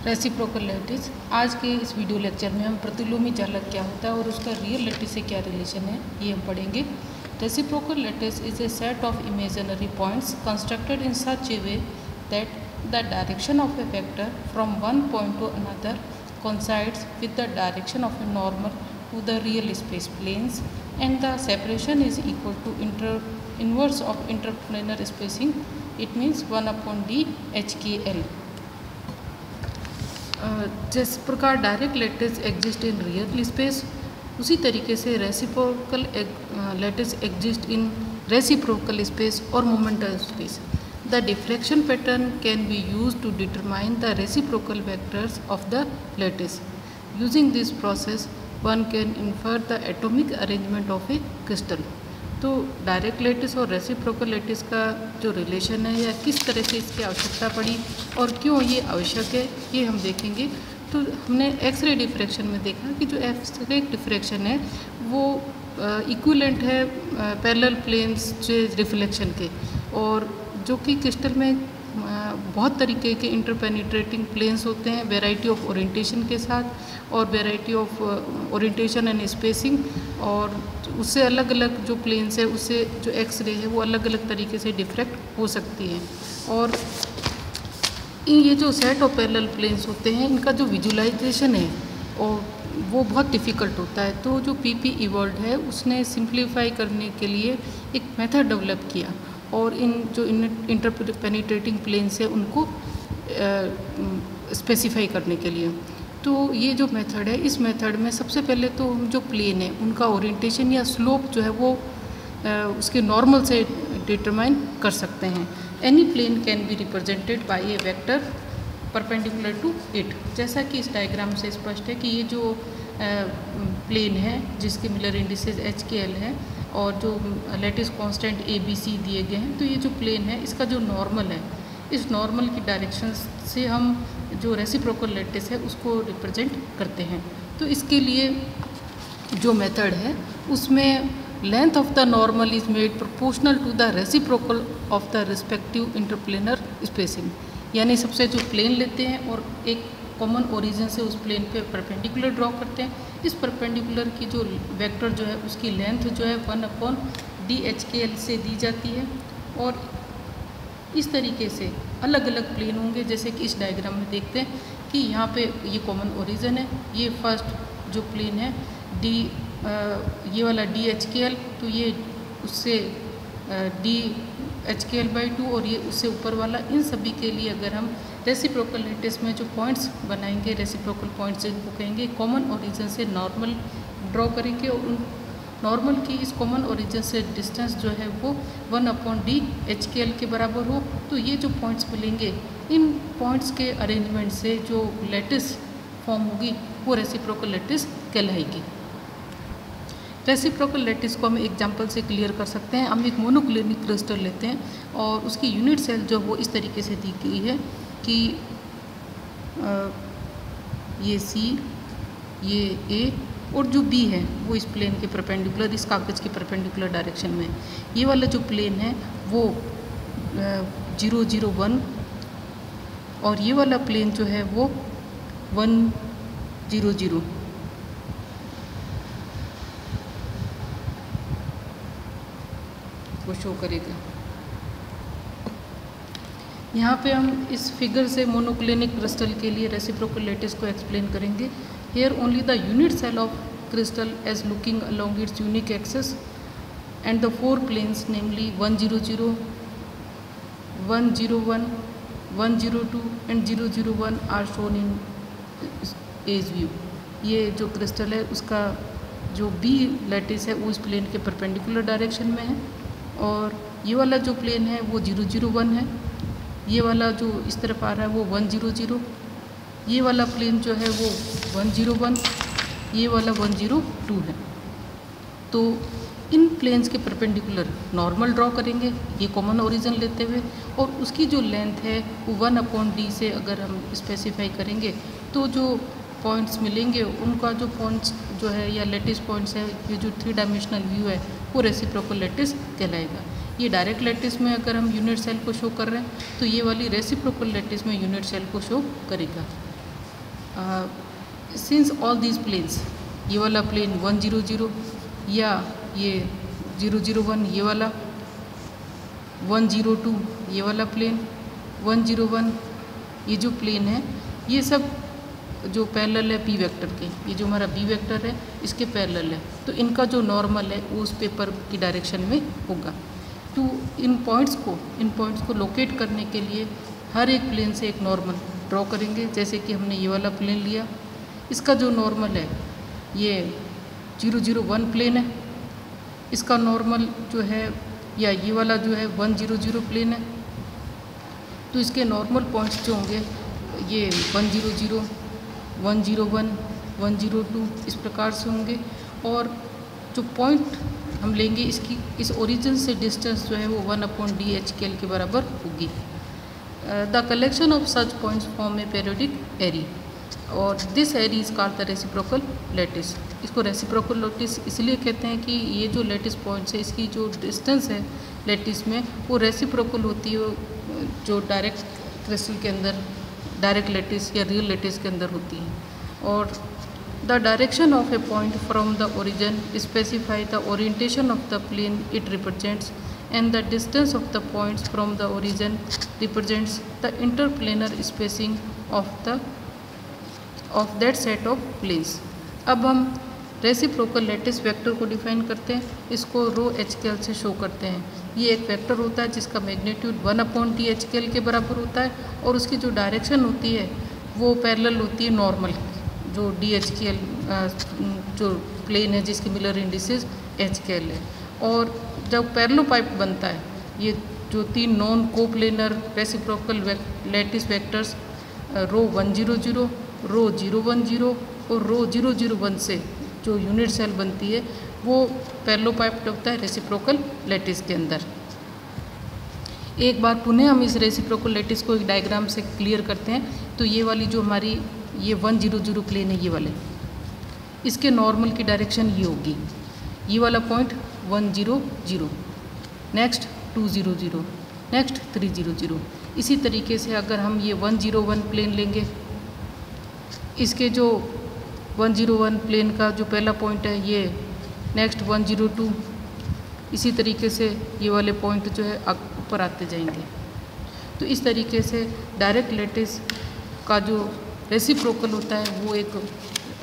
Reciprocal lattice. आज के इस वीडियो लेक्चर में हम प्रतिलोमी चालक क्या होता है और उसका रियल लैटिस से क्या रिलेशन है ये हम पढ़ेंगे। Reciprocal lattice is a set of imaginary points constructed in such A way that the direction of A vector from one point two another coincides with the direction of a normal to the real space planes, and the separation is equal to inverse of interplanar spacing. It means 1/d HKL. जिस प्रकार direct lattice exist in real space, उसी तरीके से reciprocal lattice exist in reciprocal space और मोमेंटल space. The diffraction pattern can be used to determine the reciprocal vectors of the lattice. Using this process, one can infer the atomic arrangement of a crystal. तो direct lattice और reciprocal lattice का जो relation है या किस तरह से इसकी आवश्यकता पड़ी और क्यों ये आवश्यक है ये हम देखेंगे. तो हमने एक्सरे डिफ्रैक्शन में देखा कि जो एक्सरे डिफ्रैक्शन है वो इक्विवेलेंट है पैरेलल प्लेन्स से रिफ्लेक्शन के, और जो कि क्रिस्टल में बहुत तरीके के इंटरपेनिट्रेटिंग प्लेन्स होते हैं वेराइटी ऑफ ओरिएंटेशन के साथ और variety of orientation and spacing, और उससे अलग अलग जो प्लेन्स है उससे जो एक्स रे है वो अलग अलग तरीके से डिफ्रैक्ट हो सकती है. और ये जो सेट ऑफ पैरेलल प्लेन्स होते हैं इनका जो विजुलाइजेशन है और वो बहुत डिफ़िकल्ट होता है. तो जो पीपी इवॉल्व है उसने सिंप्लीफाई करने के लिए एक मेथड डेवलप किया और इन जो इंटरपेनिट्रेटिंग प्लेन्स है उनको स्पेसिफाई करने के लिए. तो ये जो मेथड है, इस मेथड में सबसे पहले तो हम जो प्लेन है उनका ओरिएंटेशन या स्लोप जो है वो उसके नॉर्मल से डिटरमाइन कर सकते हैं. Any plane can be represented by a vector perpendicular to it. जैसा कि इस डायग्राम से स्पष्ट है कि ये जो प्लेन है जिसके मिलर इंडिसेस HKL है और जो लैटिस कांस्टेंट ABC दिए गए हैं, तो ये जो प्लेन है इसका जो नॉर्मल है, इस नॉर्मल की डायरेक्शन से हम जो रेसिप्रोकल लैटिस है उसको रिप्रेजेंट करते हैं. तो इसके लिए जो मेथड है उसमें length of the normal is made proportional to the reciprocal of the respective interplanar spacing. यानी सबसे जो प्लेन लेते हैं और एक कॉमन ओरिजिन से उस प्लेन पे परपेंडिकुलर ड्रॉ करते हैं. इस परपेंडिकुलर की जो वेक्टर जो है उसकी लेंथ जो है 1/d HKL से दी जाती है. और इस तरीके से अलग अलग प्लेन होंगे, जैसे कि इस डायग्राम में देखते हैं कि यहाँ पे ये कॉमन ओरिजिन है, ये फर्स्ट जो प्लेन है ये वाला d HKL, तो ये उससे d HKL/2 और ये उससे ऊपर वाला. इन सभी के लिए अगर हम रेसिप्रोकल लैटिस में जो पॉइंट्स बनाएंगे, रेसिप्रोकल पॉइंट्स जिनको कहेंगे, कॉमन ओरिजिन से नॉर्मल ड्रॉ करेंगे और उन नॉर्मल की इस कॉमन ओरिजिन से डिस्टेंस जो है वो 1/d HKL के बराबर हो. तो ये जो पॉइंट्स मिलेंगे, इन पॉइंट्स के अरेंजमेंट से जो लैटिस फॉर्म होगी वो रेसिप्रोकल लैटिस कहलाएगी. रेसिप्रोकल लैटिस को हम एग्जांपल से क्लियर कर सकते हैं. हम एक मोनोक्लिनिक क्रिस्टल लेते हैं और उसकी यूनिट सेल जो वो इस तरीके से दी गई है कि ये C, ये A और जो B है वो इस प्लेन के परपेंडिकुलर, इस कागज़ के परपेंडिकुलर डायरेक्शन में. ये वाला जो प्लेन है वो 0 0 1 और ये वाला प्लेन जो है वो 1 0 0 को शो करेगा. यहाँ पे हम इस फिगर से मोनोक्लिनिक क्रिस्टल के लिए रेसिप्रोकल लैटिस को एक्सप्लेन करेंगे. Here only the unit cell of crystal as looking along its unique axes and the 4 planes namely 1 0 0 1 0 1 1 0 2 and 0 0 1 are shown in edge view. ये जो क्रिस्टल है उसका जो B लैटिस है वो इस प्लेन के परपेंडिकुलर डायरेक्शन में है, और ये वाला जो प्लेन है वो 0 0 1 है, ये वाला जो इस तरफ आ रहा है वो 1 0 0, ये वाला प्लेन जो है वो 1 0 1, ये वाला 1 0 2 है. तो इन प्लेन्स के परपेंडिकुलर नॉर्मल ड्रॉ करेंगे ये कॉमन ओरिजिन लेते हुए, और उसकी जो लेंथ है वो 1/d से अगर हम स्पेसिफाई करेंगे तो जो पॉइंट्स मिलेंगे उनका जो पॉइंट्स जो है या लैटिस पॉइंट्स है, ये जो 3 डायमेंशनल व्यू है वो रेसिप्रोकल लैटिस कहलाएगा. ये डायरेक्ट लैटिस में अगर हम यूनिट सेल को शो कर रहे हैं तो ये वाली रेसिप्रोकल लैटिस में यूनिट सेल को शो करेगा. सिंस ऑल दीज प्लेन्स, ये वाला प्लेन 100 या ये 001, ये वाला 102, ये वाला प्लेन 101, ये जो प्लेन है ये सब जो पैरेलल है पी वेक्टर के, ये जो हमारा बी वेक्टर है इसके पैरेलल है, तो इनका जो नॉर्मल है वो उस पेपर की डायरेक्शन में होगा। तो इन पॉइंट्स को लोकेट करने के लिए हर एक प्लेन से एक नॉर्मल ड्रॉ करेंगे। जैसे कि हमने ये वाला प्लेन लिया, इसका जो नॉर्मल है ये 001 प्लेन है, इसका नॉर्मल जो है, या ये वाला जो है 100 प्लेन है, तो इसके नॉर्मल पॉइंट्स जो होंगे ये 100, 101, 102 इस प्रकार से होंगे। और जो पॉइंट हम लेंगे इसकी इस ओरिजिन से डिस्टेंस जो है वो 1/d(h)L के बराबर होगी। The collection of such points form a periodic array, और this array is called the reciprocal lattice. इसको रेसिप्रोकल लैटिस इसलिए कहते हैं कि ये जो लैटिस पॉइंट्स है इसकी जो डिस्टेंस है लैटिस में वो रेसिप्रोकल होती है, जो डायरेक्ट क्रिस्टल के अंदर डायरेक्ट लैटिस या रियल लैटिस के अंदर होती है। और the direction of a point from the origin specify the orientation of the plane it represents, and the distance of the points from the origin represents the interplanar spacing of that set of planes। अब हम reciprocal lattice vector को define करते हैं, इसको ρ(h)L से show करते हैं। ये एक वेक्टर होता है जिसका मैग्नीट्यूड 1/d(h)L के बराबर होता है, और उसकी जो डायरेक्शन होती है वो पैरेलल होती है नॉर्मल, जो d(h)L जो प्लेन है जिसकी मिलर इंडिसेस h(L) है। और जब पैरेललोपाइप बनता है, ये जो तीन non coplanar reciprocal lattice vectors ρ100, ρ010 और ρ001 से जो यूनिट सेल बनती है वो पैरेललोपाइप होता है रेसिप्रोकल लैटिस के अंदर। एक बार पुनः हम इस रेसिप्रोकल लैटिस को एक डायग्राम से क्लियर करते हैं। तो ये वाली जो हमारी ये 100 प्लेन है, ये वाले इसके नॉर्मल की डायरेक्शन ये होगी, ये वाला पॉइंट 100, नेक्स्ट 200, नेक्स्ट 300। इसी तरीके से अगर हम ये 101 प्लेन लेंगे, इसके जो 101 प्लेन का जो पहला पॉइंट है ये नेक्स्ट 102, इसी तरीके से ये वाले पॉइंट जो है ऊपर आते जाएंगे। तो इस तरीके से डायरेक्ट लैटिस का जो रेसिप्रोकल होता है वो एक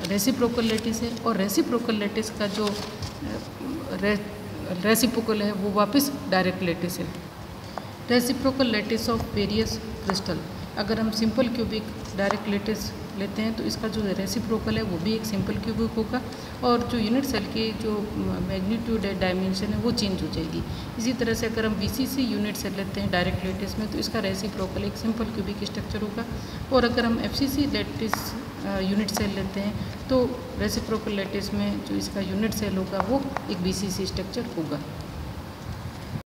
रेसिप्रोकल लैटिस है, और रेसिप्रोकल लैटिस का जो रेसिप्रोकल है वो वापस डायरेक्ट लैटिस है। Reciprocal lattice of various crystal, अगर हम सिंपल क्यूबिक डायरेक्ट लैटिस लेते हैं तो इसका जो रेसिप्रोकल है वो भी एक सिंपल क्यूबिक होगा, और जो यूनिट सेल की जो मैग्नीट्यूड है, डायमेंशन है, वो चेंज हो जाएगी। इसी तरह से अगर हम VCC यूनिट सेल लेते हैं डायरेक्ट लैटिस में तो इसका रेसिप्रोकल एक सिंपल क्यूबिक स्ट्रक्चर होगा, और अगर हम FCC लैटिस यूनिट सेल लेते हैं तो रेसिप्रोकल लैटिस में जो इसका यूनिट सेल होगा वो एक BCC स्ट्रक्चर होगा।